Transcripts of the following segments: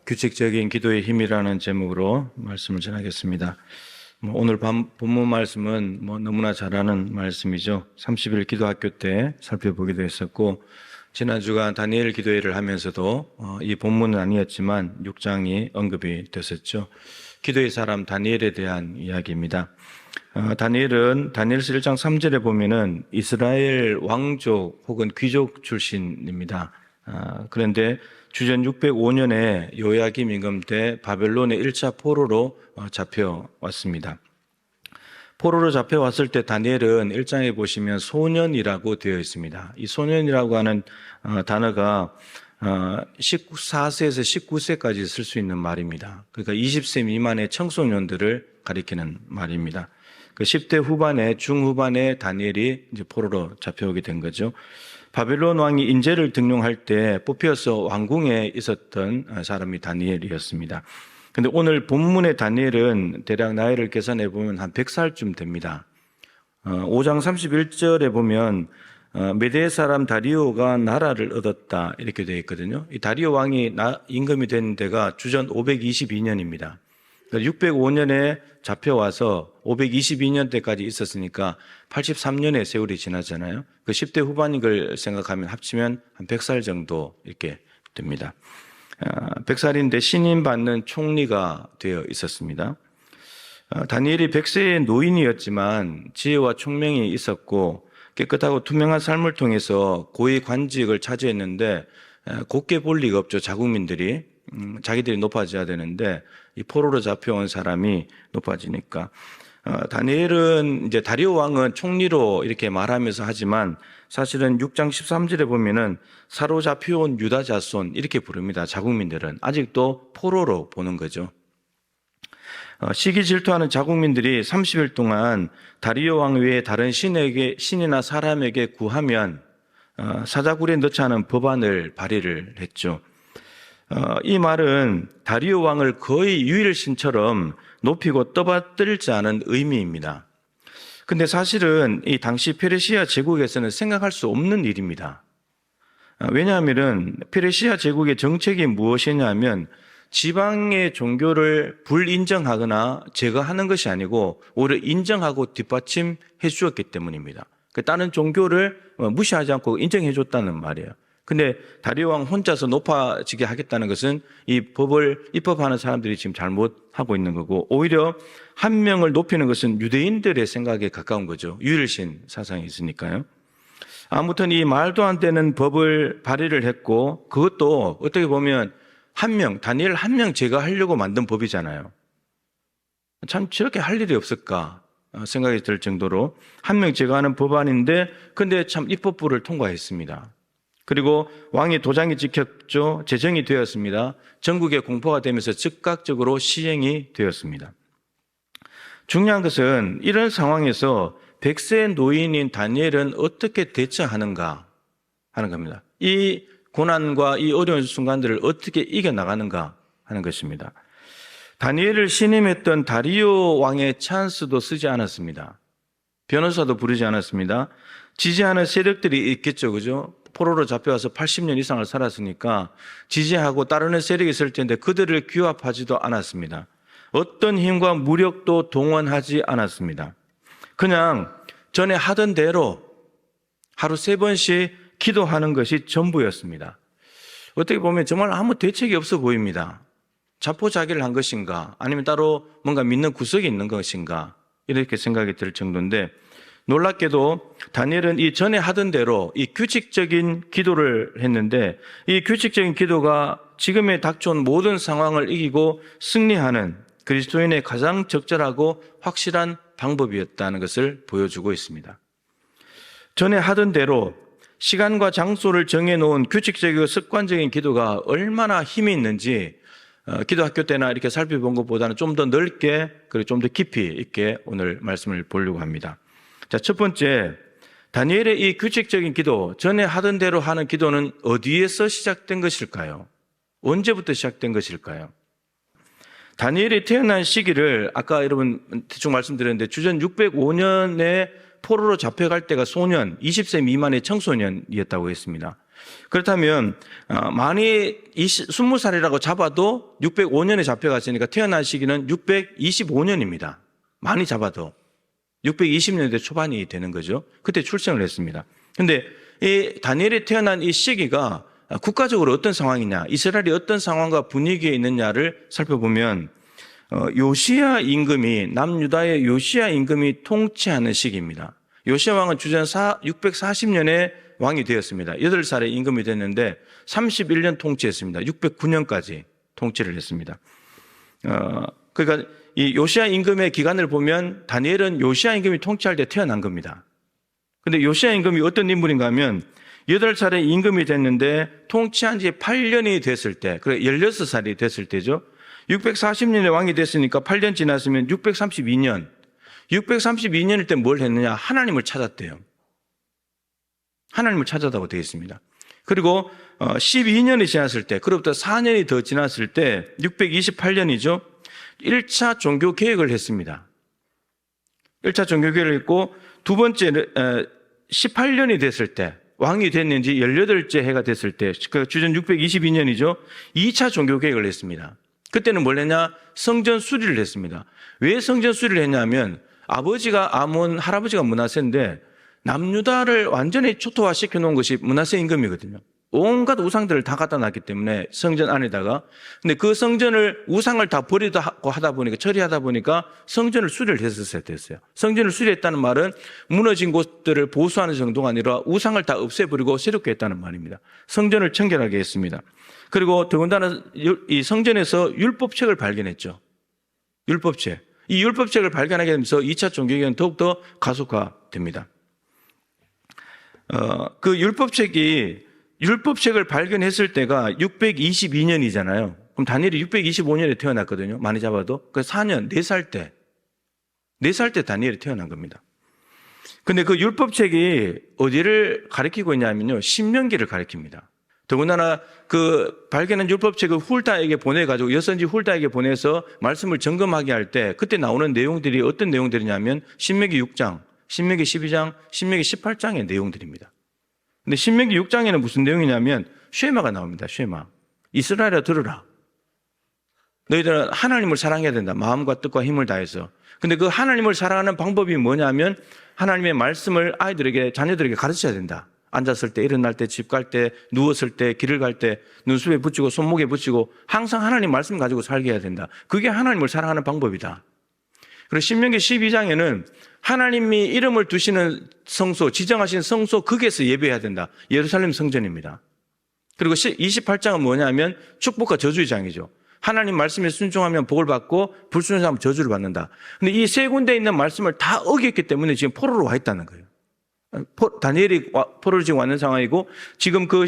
규칙적인 기도의 힘이라는 제목으로 말씀을 전하겠습니다. 오늘 본문 말씀은 너무나 잘 아는 말씀이죠. 30일 기도학교 때 살펴보기도 했었고, 지난주가 다니엘 기도회를 하면서도 이 본문은 아니었지만 6장이 언급이 됐었죠. 기도의 사람 다니엘에 대한 이야기입니다. 다니엘은 다니엘서 1장 3절에 보면은 이스라엘 왕족 혹은 귀족 출신입니다. 그런데 주전 605년에 요야김 임금 때 바벨론의 1차 포로로 잡혀왔습니다. 포로로 잡혀왔을 때 다니엘은 1장에 보시면 소년이라고 되어 있습니다. 이 소년이라고 하는 단어가 14세에서 19세까지 쓸 수 있는 말입니다. 그러니까 20세 미만의 청소년들을 가리키는 말입니다. 그 10대 후반에 중후반에 다니엘이 이제 포로로 잡혀오게 된 거죠. 바벨론 왕이 인재를 등용할 때 뽑혀서 왕궁에 있었던 사람이 다니엘이었습니다. 근데 오늘 본문의 다니엘은 대략 나이를 계산해 보면 한 100살쯤 됩니다. 5장 31절에 보면 메대 사람 다리오가 나라를 얻었다 이렇게 되어 있거든요. 이 다리오 왕이 임금이 된 데가 주전 522년입니다. 605년에 잡혀와서 522년 때까지 있었으니까 83년의 세월이 지났잖아요. 그 10대 후반인 걸 생각하면 합치면 한 100살 정도 이렇게 됩니다. 100살인데 신임받는 총리가 되어 있었습니다. 다니엘이 100세의 노인이었지만 지혜와 총명이 있었고 깨끗하고 투명한 삶을 통해서 고위 관직을 차지했는데 곱게 볼 리가 없죠. 자국민들이 자기들이 높아져야 되는데 이 포로로 잡혀온 사람이 높아지니까 다니엘은 이제 다리오 왕은 총리로 이렇게 말하면서 하지만 사실은 6장 13절에 보면은 사로잡혀온 유다 자손 이렇게 부릅니다. 자국민들은 아직도 포로로 보는 거죠. 시기 질투하는 자국민들이 30일 동안 다리오 왕 외에 다른 신이나 사람에게 구하면 사자굴에 넣자는 법안을 발의를 했죠. 이 말은 다리오 왕을 거의 유일신처럼 높이고 떠받들지 않은 의미입니다. 근데 사실은 이 당시 페르시아 제국에서는 생각할 수 없는 일입니다. 왜냐하면 페르시아 제국의 정책이 무엇이냐면 지방의 종교를 불인정하거나 제거하는 것이 아니고 오히려 인정하고 뒷받침해 주었기 때문입니다. 다른 종교를 무시하지 않고 인정해 줬다는 말이에요. 근데 다리오 왕 혼자서 높아지게 하겠다는 것은 이 법을 입법하는 사람들이 지금 잘못하고 있는 거고 오히려 한 명을 높이는 것은 유대인들의 생각에 가까운 거죠. 유일신 사상이 있으니까요. 아무튼 이 말도 안 되는 법을 발의를 했고 그것도 어떻게 보면 다니엘 한 명 제거하려고 만든 법이잖아요. 참 저렇게 할 일이 없을까 생각이 들 정도로 한 명 제거하는 법안인데 근데 참 입법부를 통과했습니다. 그리고 왕의 도장이 찍혔죠. 제정이 되었습니다. 전국에 공포가 되면서 즉각적으로 시행이 되었습니다. 중요한 것은 이런 상황에서 100세 노인인 다니엘은 어떻게 대처하는가 하는 겁니다. 이 고난과 이 어려운 순간들을 어떻게 이겨나가는가 하는 것입니다. 다니엘을 신임했던 다리오 왕의 찬스도 쓰지 않았습니다. 변호사도 부르지 않았습니다. 지지하는 세력들이 있겠죠. 그죠? 포로로 잡혀와서 80년 이상을 살았으니까 지지하고 따르는 세력이 있을 텐데 그들을 규합하지도 않았습니다. 어떤 힘과 무력도 동원하지 않았습니다. 그냥 전에 하던 대로 하루 3번씩 기도하는 것이 전부였습니다. 어떻게 보면 정말 아무 대책이 없어 보입니다. 자포자기를 한 것인가 아니면 따로 뭔가 믿는 구석이 있는 것인가 이렇게 생각이 들 정도인데 놀랍게도 다니엘은 이 전에 하던 대로 이 규칙적인 기도를 했는데 이 규칙적인 기도가 지금에 닥쳐온 모든 상황을 이기고 승리하는 그리스도인의 가장 적절하고 확실한 방법이었다는 것을 보여주고 있습니다. 전에 하던 대로 시간과 장소를 정해놓은 규칙적이고 습관적인 기도가 얼마나 힘이 있는지 기도학교 때나 이렇게 살펴본 것보다는 좀 더 넓게 그리고 좀 더 깊이 있게 오늘 말씀을 보려고 합니다. 자, 첫 번째, 다니엘의 이 규칙적인 기도, 전에 하던 대로 하는 기도는 어디에서 시작된 것일까요? 언제부터 시작된 것일까요? 다니엘이 태어난 시기를 아까 여러분 대충 말씀드렸는데 주전 605년에 포로로 잡혀갈 때가 소년, 20세 미만의 청소년이었다고 했습니다. 그렇다면 만이 20살이라고 잡아도 605년에 잡혀갔으니까 태어난 시기는 625년입니다. 많이 잡아도 620년대 초반이 되는 거죠. 그때 출생을 했습니다. 그런데 이 다니엘이 태어난 이 시기가 국가적으로 어떤 상황이냐, 이스라엘이 어떤 상황과 분위기에 있느냐를 살펴보면 요시야 임금이, 남유다의 요시야 임금이 통치하는 시기입니다. 요시야 왕은 주전 640년에 왕이 되었습니다. 8살에 임금이 됐는데 31년 통치했습니다. 609년까지 통치를 했습니다. 그러니까 이 요시야 임금의 기간을 보면 다니엘은 요시야 임금이 통치할 때 태어난 겁니다. 근데 요시야 임금이 어떤 인물인가 하면 8살에 임금이 됐는데 통치한 지 8년이 됐을 때, 그래 16살이 됐을 때죠. 640년에 왕이 됐으니까 8년 지났으면 632년. 632년일 때 뭘 했느냐? 하나님을 찾았대요. 하나님을 찾았다고 되어 있습니다. 그리고 12년이 지났을 때, 그로부터 4년이 더 지났을 때 628년이죠. 1차 종교 개혁을 했습니다. 1차 종교 개혁을 했고 두 번째 18년이 됐을 때, 왕이 됐는지 18째 해가 됐을 때, 그 주전 622년이죠. 2차 종교 개혁을 했습니다. 그때는 뭘 했냐? 성전 수리를 했습니다. 왜 성전 수리를 했냐면 아버지가 아몬, 할아버지가 므낫세인데 남유다를 완전히 초토화시켜 놓은 것이 므낫세 임금이거든요. 온갖 우상들을 다 갖다 놨기 때문에 성전 안에다가. 근데 그 성전을 우상을 다 버리고 하다 보니까, 처리하다 보니까 성전을 수리를 했었어야 됐어요. 성전을 수리했다는 말은 무너진 곳들을 보수하는 정도가 아니라 우상을 다 없애버리고 새롭게 했다는 말입니다. 성전을 청결하게 했습니다. 그리고 더군다나 이 성전에서 율법책을 발견했죠. 율법책. 이 율법책을 발견하게 되면서 2차 종교개혁은 더욱더 가속화됩니다. 그 율법책을 발견했을 때가 622년이잖아요. 그럼 다니엘이 625년에 태어났거든요. 많이 잡아도. 그 4년, 4살 때 다니엘이 태어난 겁니다. 근데 그 율법책이 어디를 가리키고 있냐면요. 신명기를 가리킵니다. 더군다나 그 발견한 율법책을 훌다에게 보내가지고, 여선지 훌다에게 보내서 말씀을 점검하게 할 때 그때 나오는 내용들이 어떤 내용들이냐면 신명기 6장, 신명기 12장, 신명기 18장의 내용들입니다. 근데 신명기 6장에는 무슨 내용이냐면 쉐마가 나옵니다. 쉐마. 이스라엘아 들으라. 너희들은 하나님을 사랑해야 된다. 마음과 뜻과 힘을 다해서. 근데 그 하나님을 사랑하는 방법이 뭐냐면 하나님의 말씀을 아이들에게, 자녀들에게 가르쳐야 된다. 앉았을 때, 일어날 때, 집 갈 때, 누웠을 때, 길을 갈 때 눈썹에 붙이고 손목에 붙이고 항상 하나님 말씀 가지고 살게 해야 된다. 그게 하나님을 사랑하는 방법이다. 그리고 신명기 12장에는 하나님이 이름을 두시는 성소, 지정하신 성소 거기에서 예배해야 된다. 예루살렘 성전입니다. 그리고 28장은 뭐냐면 축복과 저주의 장이죠. 하나님 말씀에 순종하면 복을 받고 불순종하면 저주를 받는다. 근데 이 세 군데에 있는 말씀을 다 어겼기 때문에 지금 포로로 와 있다는 거예요. 다니엘이 포로로 지금 왔는 상황이고, 지금 그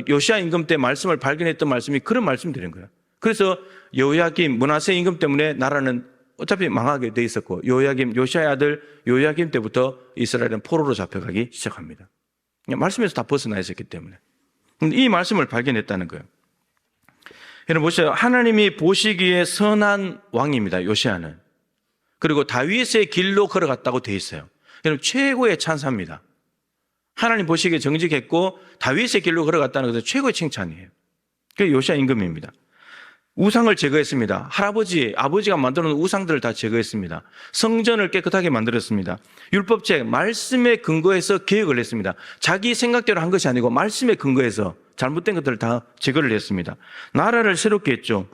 요시야 임금 때 말씀을 발견했던 말씀이 그런 말씀들인 거예요. 그래서 여호야김, 므낫세 임금 때문에 나라는 어차피 망하게 돼 있었고, 요시야의 아들 요야김 때부터 이스라엘은 포로로 잡혀가기 시작합니다. 말씀에서 다 벗어나 있었기 때문에. 이 말씀을 발견했다는 거예요. 여러분 보세요. 하나님이 보시기에 선한 왕입니다. 요시야는. 그리고 다윗의 길로 걸어갔다고 돼 있어요. 여러분 최고의 찬사입니다. 하나님 보시기에 정직했고 다윗의 길로 걸어갔다는 것은 최고의 칭찬이에요. 그게 요시야 임금입니다. 우상을 제거했습니다. 아버지가 만들어 놓은 우상들을 다 제거했습니다. 성전을 깨끗하게 만들었습니다. 율법책, 말씀에 근거해서 개혁을 했습니다. 자기 생각대로 한 것이 아니고 말씀에 근거해서 잘못된 것들을 다 제거를 했습니다. 나라를 새롭게 했죠.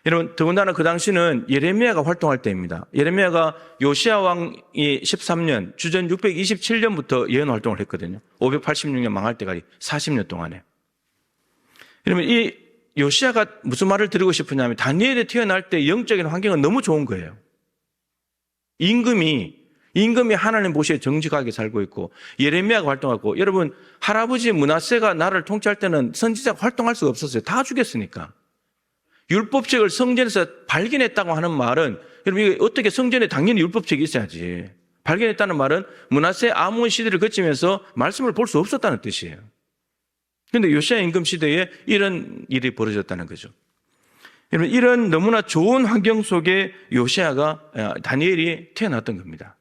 여러분, 더군다나 그 당시는 예레미야가 활동할 때입니다. 예레미야가 요시야 왕이 13년, 주전 627년부터 예언 활동을 했거든요. 586년 망할 때까지 40년 동안에. 여러분, 이 요시야가 무슨 말을 드리고 싶으냐면 다니엘이 태어날 때 영적인 환경은 너무 좋은 거예요. 임금이 하나님 보시기에 정직하게 살고 있고 예레미야가 활동하고, 여러분 할아버지 므낫세가 나라를 통치할 때는 선지자가 활동할 수가 없었어요. 다 죽였으니까. 율법책을 성전에서 발견했다고 하는 말은, 여러분 이게 어떻게 성전에 당연히 율법책이 있어야지. 발견했다는 말은 므낫세 아몬 시대를 거치면서 말씀을 볼 수 없었다는 뜻이에요. 그런데 요시야 임금 시대에 이런 일이 벌어졌다는 거죠. 여러분 이런 너무나 좋은 환경 속에 다니엘이 태어났던 겁니다.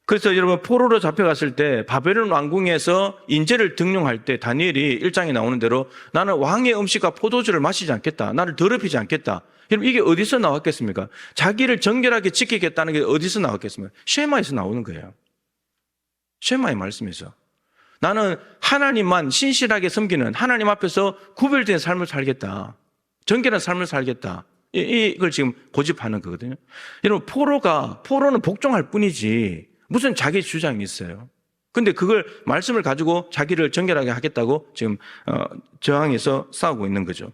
그래서 여러분 포로로 잡혀갔을 때 바벨론 왕궁에서 인재를 등용할 때 다니엘이 1장에 나오는 대로 나는 왕의 음식과 포도주를 마시지 않겠다. 나를 더럽히지 않겠다. 여러분 이게 어디서 나왔겠습니까? 자기를 정결하게 지키겠다는 게 어디서 나왔겠습니까? 쉐마에서 나오는 거예요. 쉐마의 말씀에서. 나는 하나님만 신실하게 섬기는 하나님 앞에서 구별된 삶을 살겠다. 정결한 삶을 살겠다. 이걸 지금 고집하는 거거든요. 여러분 포로는 복종할 뿐이지 무슨 자기 주장이 있어요. 근데 그걸 말씀을 가지고 자기를 정결하게 하겠다고 지금 저항해서 싸우고 있는 거죠.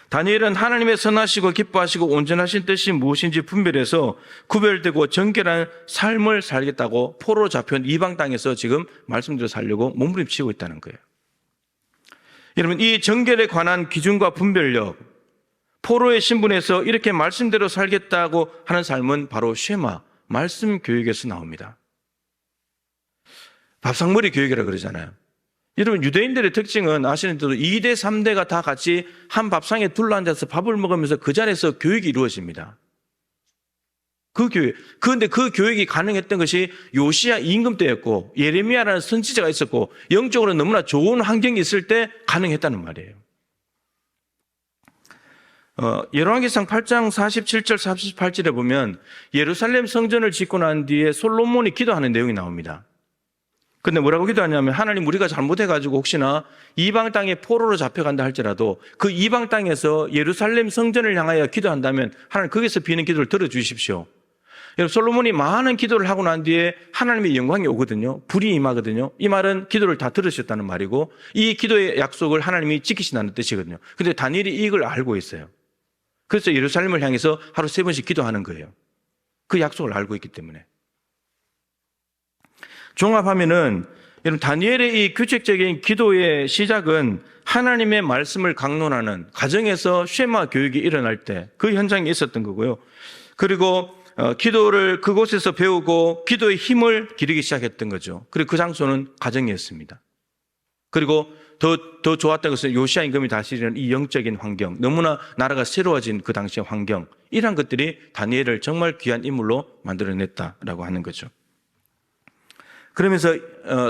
다니엘은 하나님의 선하시고 기뻐하시고 온전하신 뜻이 무엇인지 분별해서 구별되고 정결한 삶을 살겠다고 포로로 잡혀온 이방 땅에서 지금 말씀대로 살려고 몸부림치고 있다는 거예요. 여러분 이 정결에 관한 기준과 분별력, 포로의 신분에서 이렇게 말씀대로 살겠다고 하는 삶은 바로 쉐마, 말씀 교육에서 나옵니다. 밥상머리 교육이라 그러잖아요. 여러분 유대인들의 특징은 아시는 대로 2대 3대가 다 같이 한 밥상에 둘러앉아서 밥을 먹으면서 그 자리에서 교육이 이루어집니다. 그런데 그 교육이 가능했던 것이 요시야 임금 때였고 예레미야라는 선지자가 있었고 영적으로 너무나 좋은 환경이 있을 때 가능했다는 말이에요. 열왕기상 8장 47절 48절에 보면 예루살렘 성전을 짓고 난 뒤에 솔로몬이 기도하는 내용이 나옵니다. 근데 뭐라고 기도하냐면 하나님 우리가 잘못해가지고 혹시나 이방 땅에 포로로 잡혀간다 할지라도 그 이방 땅에서 예루살렘 성전을 향하여 기도한다면 하나님 거기서 비는 기도를 들어주십시오. 여러분 솔로몬이 많은 기도를 하고 난 뒤에 하나님의 영광이 오거든요. 불이 임하거든요. 이 말은 기도를 다 들으셨다는 말이고 이 기도의 약속을 하나님이 지키신다는 뜻이거든요. 근데 다니엘이 이걸 알고 있어요. 그래서 예루살렘을 향해서 하루 3번씩 기도하는 거예요. 그 약속을 알고 있기 때문에. 종합하면은 여러분 다니엘의 이 규칙적인 기도의 시작은 하나님의 말씀을 강론하는 가정에서 쉐마 교육이 일어날 때 그 현장에 있었던 거고요. 그리고 기도를 그곳에서 배우고 기도의 힘을 기르기 시작했던 거죠. 그리고 그 장소는 가정이었습니다. 그리고 더 좋았던 것은 요시야 임금이 다스리는 이 영적인 환경, 너무나 나라가 새로워진 그 당시의 환경, 이러한 것들이 다니엘을 정말 귀한 인물로 만들어냈다라고 하는 거죠. 그러면서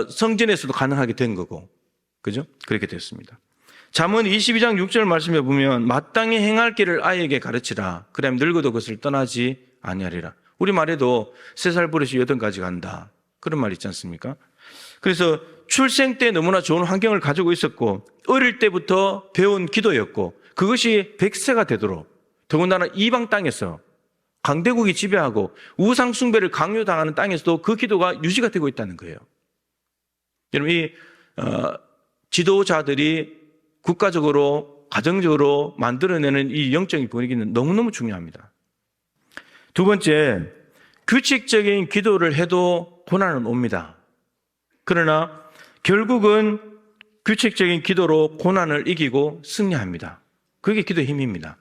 성전에서도 가능하게 된 거고, 그죠? 그렇게 됐습니다. 잠언 22장 6절 말씀에 보면 마땅히 행할 길을 아이에게 가르치라. 그러면 늙어도 그것을 떠나지 아니하리라. 우리 말에도 3살 버릇이 8가지 간다. 그런 말 있지 않습니까? 그래서 출생 때 너무나 좋은 환경을 가지고 있었고 어릴 때부터 배운 기도였고 그것이 100세가 되도록 더군다나 이방 땅에서 강대국이 지배하고 우상 숭배를 강요당하는 땅에서도 그 기도가 유지가 되고 있다는 거예요. 여러분 이 지도자들이 국가적으로 가정적으로 만들어내는 이 영적인 분위기는 너무너무 중요합니다. 두 번째, 규칙적인 기도를 해도 고난은 옵니다. 그러나 결국은 규칙적인 기도로 고난을 이기고 승리합니다. 그게 기도의 힘입니다.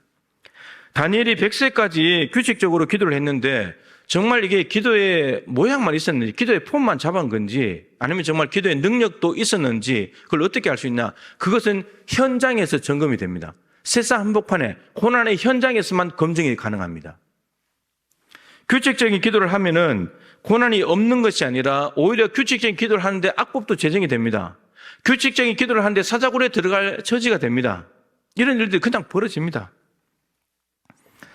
다니엘이 100세까지 규칙적으로 기도를 했는데 정말 이게 기도의 모양만 있었는지 기도의 폼만 잡은 건지 아니면 정말 기도의 능력도 있었는지 그걸 어떻게 알 수 있나? 그것은 현장에서 점검이 됩니다. 세상 한복판에 고난의 현장에서만 검증이 가능합니다. 규칙적인 기도를 하면은 고난이 없는 것이 아니라 오히려 규칙적인 기도를 하는데 악법도 제정이 됩니다. 규칙적인 기도를 하는데 사자굴에 들어갈 처지가 됩니다. 이런 일들이 그냥 벌어집니다.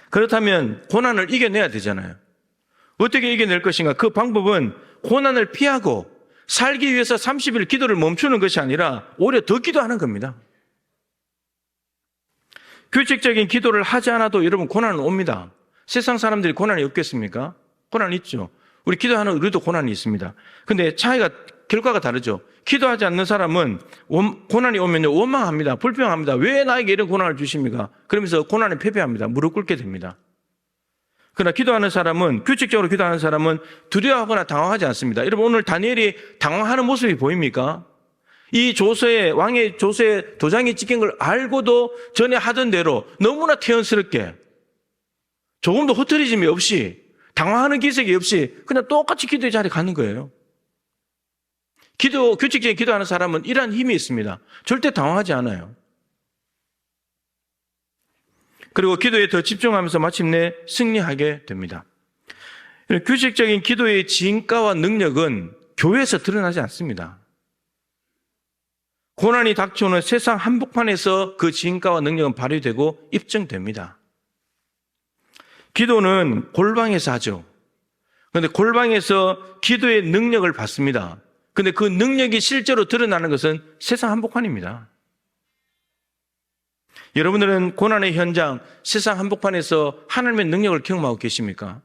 그렇다면 고난을 이겨내야 되잖아요. 어떻게 이겨낼 것인가? 그 방법은 고난을 피하고 살기 위해서 30일 기도를 멈추는 것이 아니라 오히려 더 기도하는 겁니다. 규칙적인 기도를 하지 않아도 여러분 고난은 옵니다. 세상 사람들이 고난이 없겠습니까? 고난이 있죠. 우리 기도하는 우리도 고난이 있습니다. 근데 결과가 다르죠. 기도하지 않는 사람은 고난이 오면요 원망합니다. 불평합니다. 왜 나에게 이런 고난을 주십니까? 그러면서 고난에 패배합니다. 무릎 꿇게 됩니다. 그러나 기도하는 사람은 규칙적으로 기도하는 사람은 두려워하거나 당황하지 않습니다. 여러분 오늘 다니엘이 당황하는 모습이 보입니까? 이 왕의 조서에 도장이 찍힌 걸 알고도 전에 하던 대로 너무나 태연스럽게 조금도 흐트러짐이 없이 당황하는 기색이 없이 그냥 똑같이 기도의 자리에 가는 거예요. 규칙적인 기도하는 사람은 이러한 힘이 있습니다. 절대 당황하지 않아요. 그리고 기도에 더 집중하면서 마침내 승리하게 됩니다. 이런 규칙적인 기도의 진가와 능력은 교회에서 드러나지 않습니다. 고난이 닥쳐오는 세상 한복판에서 그 진가와 능력은 발휘되고 입증됩니다. 기도는 골방에서 하죠. 그런데 골방에서 기도의 능력을 받습니다. 그런데 그 능력이 실제로 드러나는 것은 세상 한복판입니다. 여러분들은 고난의 현장, 세상 한복판에서 하나님의 능력을 경험하고 계십니까?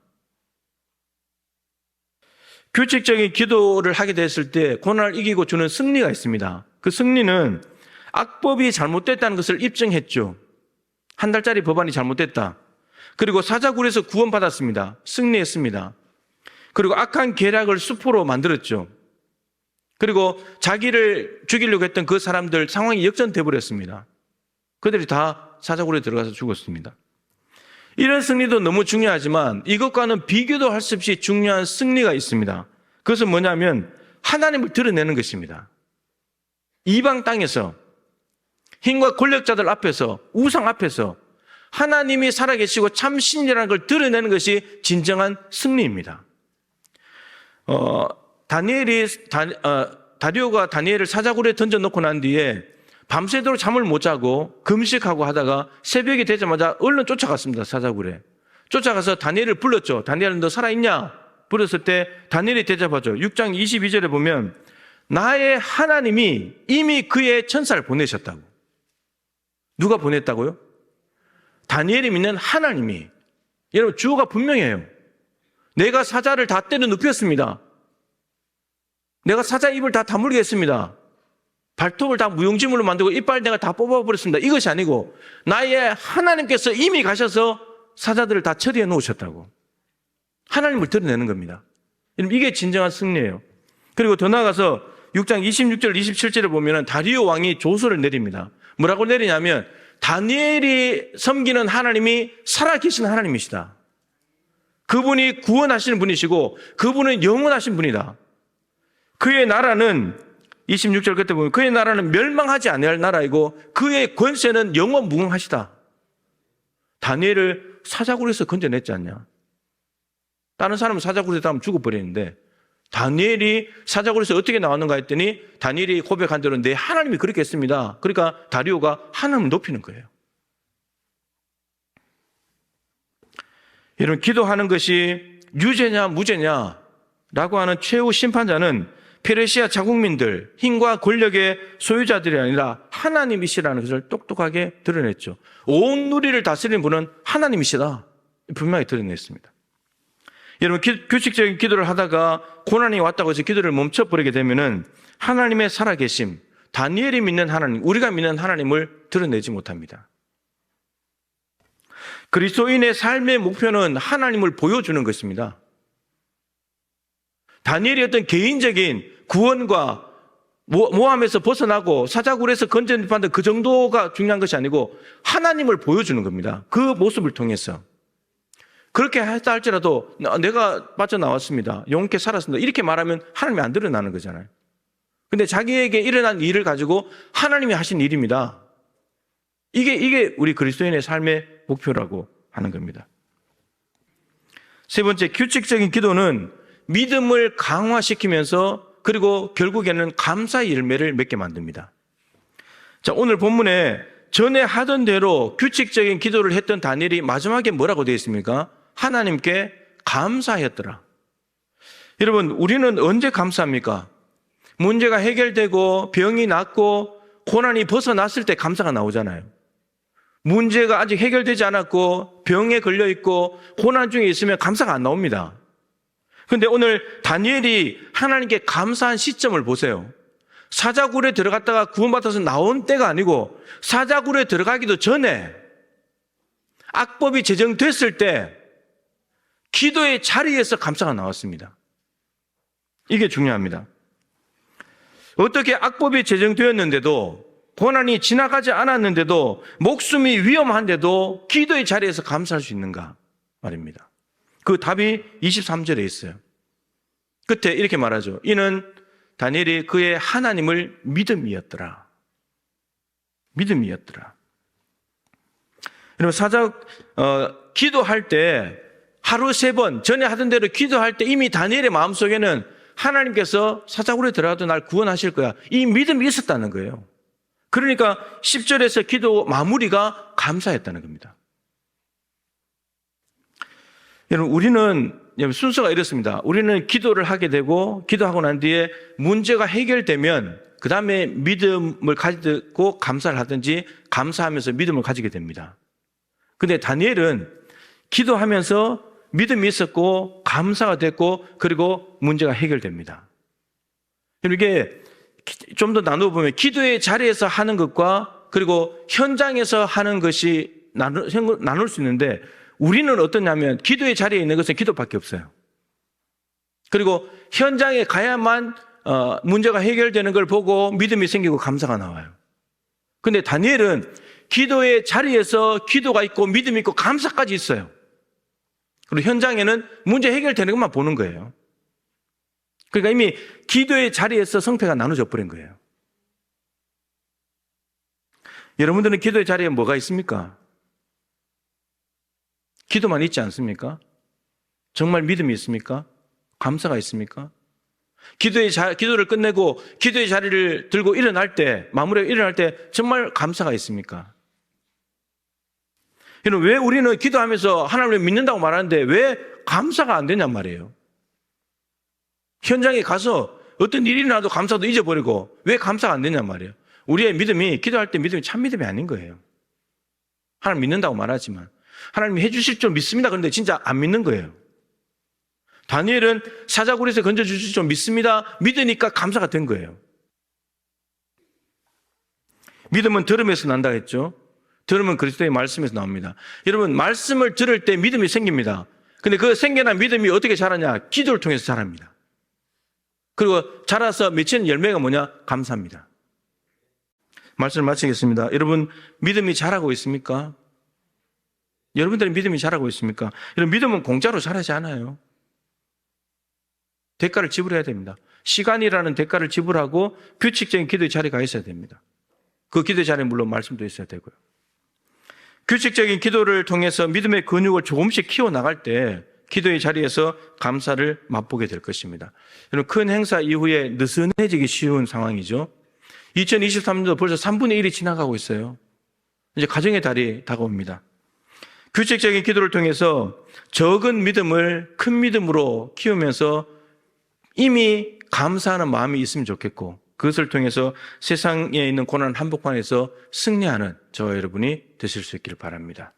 규칙적인 기도를 하게 됐을 때 고난을 이기고 주는 승리가 있습니다. 그 승리는 악법이 잘못됐다는 것을 입증했죠. 한 달짜리 법안이 잘못됐다. 그리고 사자굴에서 구원받았습니다. 승리했습니다. 그리고 악한 계략을 수포로 만들었죠. 그리고 자기를 죽이려고 했던 그 사람들 상황이 역전돼 버렸습니다. 그들이 다 사자굴에 들어가서 죽었습니다. 이런 승리도 너무 중요하지만 이것과는 비교도 할 수 없이 중요한 승리가 있습니다. 그것은 뭐냐면 하나님을 드러내는 것입니다. 이방 땅에서 힘과 권력자들 앞에서 우상 앞에서 하나님이 살아계시고 참 신이라는 걸 드러내는 것이 진정한 승리입니다. 다리오가 다니엘을 사자굴에 던져놓고 난 뒤에 밤새도록 잠을 못 자고 금식하고 하다가 새벽이 되자마자 얼른 쫓아갔습니다. 사자굴에. 쫓아가서 다니엘을 불렀죠. 다니엘은 너 살아있냐? 불렀을 때 다니엘이 대답하죠. 6장 22절에 보면 나의 하나님이 이미 그의 천사를 보내셨다고. 누가 보냈다고요? 다니엘이 믿는 하나님이. 여러분 주어가 분명해요. 내가 사자를 다 때려 눕혔습니다. 내가 사자 입을 다 다물게 했습니다. 발톱을 다 무용지물로 만들고 이빨 내가 다 뽑아버렸습니다. 이것이 아니고 나의 하나님께서 이미 가셔서 사자들을 다 처리해 놓으셨다고. 하나님을 드러내는 겁니다. 이게 진정한 승리예요. 그리고 더 나아가서 6장 26절 27절에 보면 다리오 왕이 조서를 내립니다. 뭐라고 내리냐면 다니엘이 섬기는 하나님이 살아계신 하나님이시다. 그분이 구원하시는 분이시고 그분은 영원하신 분이다. 그의 나라는 26절 끝에 보면 그의 나라는 멸망하지 아니할 나라이고 그의 권세는 영원무궁하시다. 다니엘을 사자굴에서 건져냈지 않냐. 다른 사람은 사자굴에서 닿으면 죽어버리는데 다니엘이 사자굴에서 어떻게 나왔는가 했더니 다니엘이 고백한 대로 내 하나님이 그렇게 했습니다. 그러니까 다리오가 하나님을 높이는 거예요. 여러분 기도하는 것이 유죄냐 무죄냐라고 하는 최후 심판자는 페르시아 자국민들, 힘과 권력의 소유자들이 아니라 하나님이시라는 것을 똑똑하게 드러냈죠. 온 누리를 다스리는 분은 하나님이시다. 분명히 드러냈습니다. 여러분 규칙적인 기도를 하다가 고난이 왔다고 해서 기도를 멈춰버리게 되면은 하나님의 살아계심, 다니엘이 믿는 하나님, 우리가 믿는 하나님을 드러내지 못합니다. 그리스도인의 삶의 목표는 하나님을 보여주는 것입니다. 다니엘이 어떤 개인적인 구원과 모함에서 벗어나고 사자굴에서 건져내받는 그 정도가 중요한 것이 아니고 하나님을 보여주는 겁니다. 그 모습을 통해서. 그렇게 했다 할지라도 내가 빠져나왔습니다. 영원케 살았습니다. 이렇게 말하면 하나님이 안 드러나는 거잖아요. 근데 자기에게 일어난 일을 가지고 하나님이 하신 일입니다. 이게 우리 그리스도인의 삶의 목표라고 하는 겁니다. 세 번째, 규칙적인 기도는 믿음을 강화시키면서 그리고 결국에는 감사의 열매를 맺게 만듭니다. 자, 오늘 본문에 전에 하던 대로 규칙적인 기도를 했던 다니엘이 마지막에 뭐라고 되어 있습니까? 하나님께 감사하였더라. 여러분, 우리는 언제 감사합니까? 문제가 해결되고 병이 낫고 고난이 벗어났을 때 감사가 나오잖아요. 문제가 아직 해결되지 않았고 병에 걸려 있고 고난 중에 있으면 감사가 안 나옵니다. 그런데 오늘 다니엘이 하나님께 감사한 시점을 보세요. 사자굴에 들어갔다가 구원받아서 나온 때가 아니고 사자굴에 들어가기도 전에 악법이 제정됐을 때 기도의 자리에서 감사가 나왔습니다. 이게 중요합니다. 어떻게 악법이 제정되었는데도 고난이 지나가지 않았는데도 목숨이 위험한데도 기도의 자리에서 감사할 수 있는가 말입니다. 그 답이 23절에 있어요. 끝에 이렇게 말하죠. 이는 다니엘이 그의 하나님을 믿음이었더라. 믿음이었더라. 여러분 기도할 때 하루 3번 전에 하던 대로 기도할 때 이미 다니엘의 마음속에는 하나님께서 사자굴에 들어가도 날 구원하실 거야, 이 믿음이 있었다는 거예요. 그러니까 10절에서 기도 마무리가 감사였다는 겁니다. 여러분, 우리는 순서가 이렇습니다. 우리는 기도를 하게 되고 기도하고 난 뒤에 문제가 해결되면 그 다음에 믿음을 가지고 감사를 하든지 감사하면서 믿음을 가지게 됩니다. 근데 다니엘은 기도하면서 믿음이 있었고 감사가 됐고 그리고 문제가 해결됩니다. 이게 좀 더 나눠보면 기도의 자리에서 하는 것과 그리고 현장에서 하는 것이 나눌 수 있는데, 우리는 어떠냐면 기도의 자리에 있는 것은 기도밖에 없어요. 그리고 현장에 가야만 문제가 해결되는 걸 보고 믿음이 생기고 감사가 나와요. 근데 다니엘은 기도의 자리에서 기도가 있고 믿음이 있고 감사까지 있어요. 그리고 현장에는 문제 해결되는 것만 보는 거예요. 그러니까 이미 기도의 자리에서 성패가 나눠져 버린 거예요. 여러분들은 기도의 자리에 뭐가 있습니까? 기도만 있지 않습니까? 정말 믿음이 있습니까? 감사가 있습니까? 기도를 끝내고 기도의 자리를 들고 일어날 때, 마무리하고 일어날 때 정말 감사가 있습니까? 왜 우리는 기도하면서 하나님을 믿는다고 말하는데 왜 감사가 안 되냔 말이에요. 현장에 가서 어떤 일이 일어나도 감사도 잊어버리고 왜 감사가 안 되냔 말이에요. 우리의 믿음이, 기도할 때 믿음이 참 믿음이 아닌 거예요. 하나님 믿는다고 말하지만 하나님이 해주실 줄 믿습니다. 그런데 진짜 안 믿는 거예요. 다니엘은 사자굴에서 건져주실 줄 믿습니다. 믿으니까 감사가 된 거예요. 믿음은 들음에서 난다 했죠. 들으면 그리스도의 말씀에서 나옵니다. 여러분, 말씀을 들을 때 믿음이 생깁니다. 근데 그 생겨난 믿음이 어떻게 자라냐? 기도를 통해서 자랍니다. 그리고 자라서 맺히는 열매가 뭐냐? 감사합니다. 말씀을 마치겠습니다. 여러분, 믿음이 자라고 있습니까? 여러분들의 믿음이 자라고 있습니까? 여러분, 믿음은 공짜로 자라지 않아요. 대가를 지불해야 됩니다. 시간이라는 대가를 지불하고 규칙적인 기도의 자리가 있어야 됩니다. 그 기도의 자리에 물론 말씀도 있어야 되고요. 규칙적인 기도를 통해서 믿음의 근육을 조금씩 키워나갈 때 기도의 자리에서 감사를 맛보게 될 것입니다. 여러분, 큰 행사 이후에 느슨해지기 쉬운 상황이죠. 2023년도 벌써 3분의 1이 지나가고 있어요. 이제 가정의 달이 다가옵니다. 규칙적인 기도를 통해서 적은 믿음을 큰 믿음으로 키우면서 이미 감사하는 마음이 있으면 좋겠고, 그것을 통해서 세상에 있는 고난 한복판에서 승리하는 저와 여러분이 되실 수 있기를 바랍니다.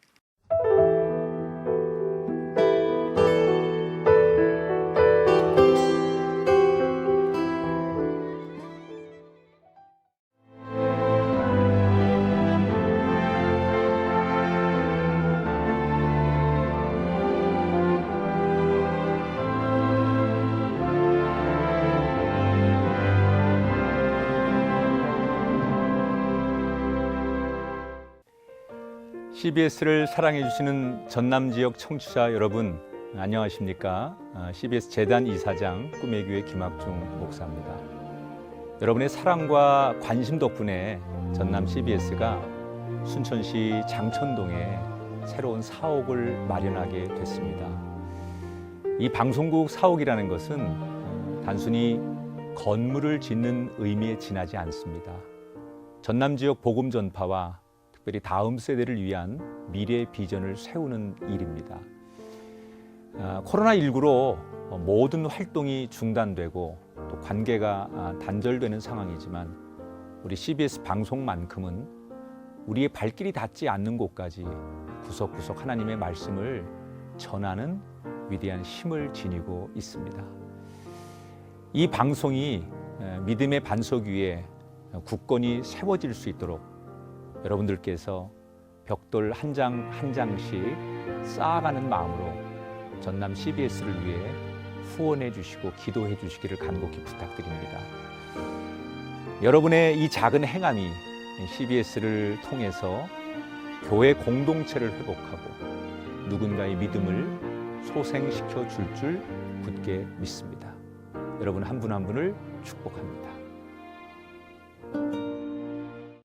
CBS를 사랑해 주시는 전남 지역 청취자 여러분, 안녕하십니까? CBS 재단 이사장 꿈의 교회 김학중 목사입니다. 여러분의 사랑과 관심 덕분에 전남 CBS가 순천시 장천동에 새로운 사옥을 마련하게 됐습니다. 이 방송국 사옥이라는 것은 단순히 건물을 짓는 의미에 지나지 않습니다. 전남 지역 복음 전파와 특별히 다음 세대를 위한 미래 비전을 세우는 일입니다. 코로나19로 모든 활동이 중단되고 또 관계가 단절되는 상황이지만 우리 CBS 방송만큼은 우리의 발길이 닿지 않는 곳까지 구석구석 하나님의 말씀을 전하는 위대한 힘을 지니고 있습니다. 이 방송이 믿음의 반석 위에 굳건히 세워질 수 있도록 여러분들께서 벽돌 한 장 한 장씩 쌓아가는 마음으로 전남 CBS를 위해 후원해 주시고 기도해 주시기를 간곡히 부탁드립니다. 여러분의 이 작은 행함이 CBS를 통해서 교회 공동체를 회복하고 누군가의 믿음을 소생시켜 줄 굳게 믿습니다. 여러분 한 분 한 분을 축복합니다.